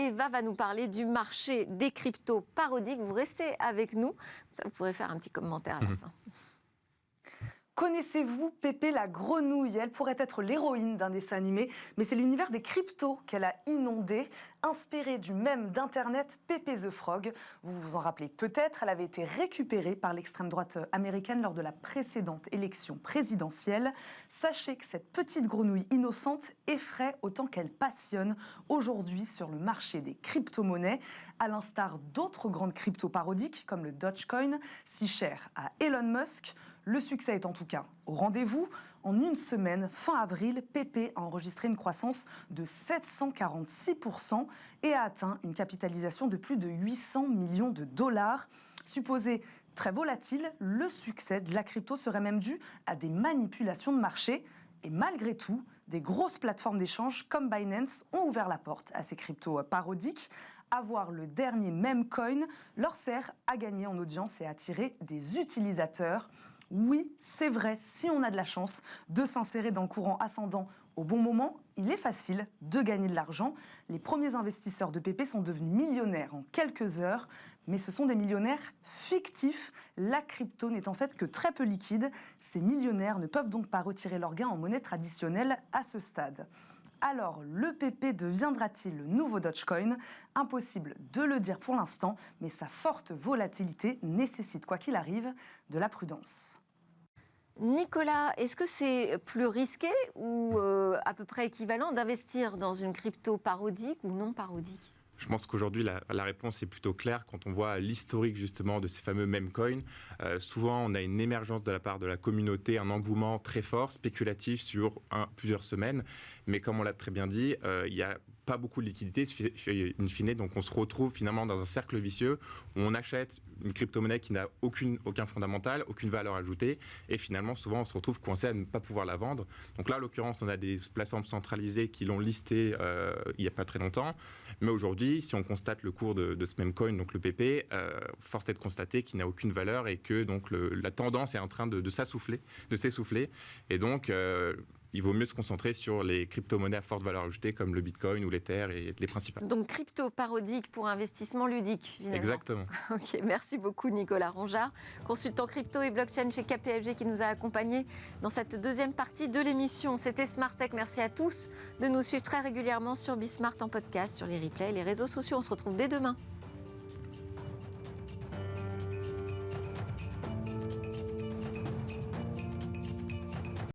Eva va nous parler du marché des cryptos parodiques. Vous restez avec nous, ça vous pourrez faire un petit commentaire à la fin. Connaissez-vous Pépé la grenouille? Elle pourrait être l'héroïne d'un dessin animé, mais c'est l'univers des cryptos qu'elle a inondé. Inspirée du mème d'Internet Pépé the Frog, vous vous en rappelez peut-être, elle avait été récupérée par l'extrême droite américaine lors de la précédente élection présidentielle. Sachez que cette petite grenouille innocente effraie autant qu'elle passionne aujourd'hui sur le marché des crypto-monnaies, à l'instar d'autres grandes cryptos parodiques comme le Dogecoin, si cher à Elon Musk. Le succès est en tout cas au rendez-vous. En une semaine, fin avril, Pépé a enregistré une croissance de 746% et a atteint une capitalisation de plus de 800 millions de dollars. Supposé très volatile, le succès de la crypto serait même dû à des manipulations de marché. Et malgré tout, des grosses plateformes d'échange comme Binance ont ouvert la porte à ces cryptos parodiques. Avoir le dernier meme coin leur sert à gagner en audience et à attirer des utilisateurs. Oui, c'est vrai, si on a de la chance de s'insérer dans le courant ascendant au bon moment, il est facile de gagner de l'argent. Les premiers investisseurs de Pépé sont devenus millionnaires en quelques heures, mais ce sont des millionnaires fictifs. La crypto n'est en fait que très peu liquide. Ces millionnaires ne peuvent donc pas retirer leurs gains en monnaie traditionnelle à ce stade. Alors, le Pépé deviendra-t-il le nouveau Dogecoin? Impossible de le dire pour l'instant, mais sa forte volatilité nécessite, quoi qu'il arrive, de la prudence. Nicolas, est-ce que c'est plus risqué ou à peu près équivalent d'investir dans une crypto parodique ou non parodique ? Je pense qu'aujourd'hui, la réponse est plutôt claire quand on voit l'historique justement de ces fameux meme coins. Souvent, on a une émergence de la part de la communauté, un engouement très fort, spéculatif sur plusieurs semaines. Mais comme on l'a très bien dit, il n'y a pas beaucoup de liquidité, in fine, donc on se retrouve finalement dans un cercle vicieux où on achète une crypto-monnaie qui n'a aucun fondamental, aucune valeur ajoutée, et finalement, souvent, on se retrouve coincé à ne pas pouvoir la vendre. Donc là, en l'occurrence, on a des plateformes centralisées qui l'ont listé il n'y a pas très longtemps, mais aujourd'hui, si on constate le cours de ce même coin, donc le PP, force est de constater qu'il n'a aucune valeur et que donc la tendance est en train de s'essouffler, et donc il vaut mieux se concentrer sur les crypto-monnaies à forte valeur ajoutée comme le Bitcoin ou l'Ether et les principales. Donc crypto parodique pour investissement ludique, finalement. Exactement. Ok, merci beaucoup Nicolas Rongeard, consultant crypto et blockchain chez KPMG qui nous a accompagnés dans cette deuxième partie de l'émission. C'était Smart Tech. Merci à tous de nous suivre très régulièrement sur Bismart en podcast, sur les replays, les réseaux sociaux. On se retrouve dès demain.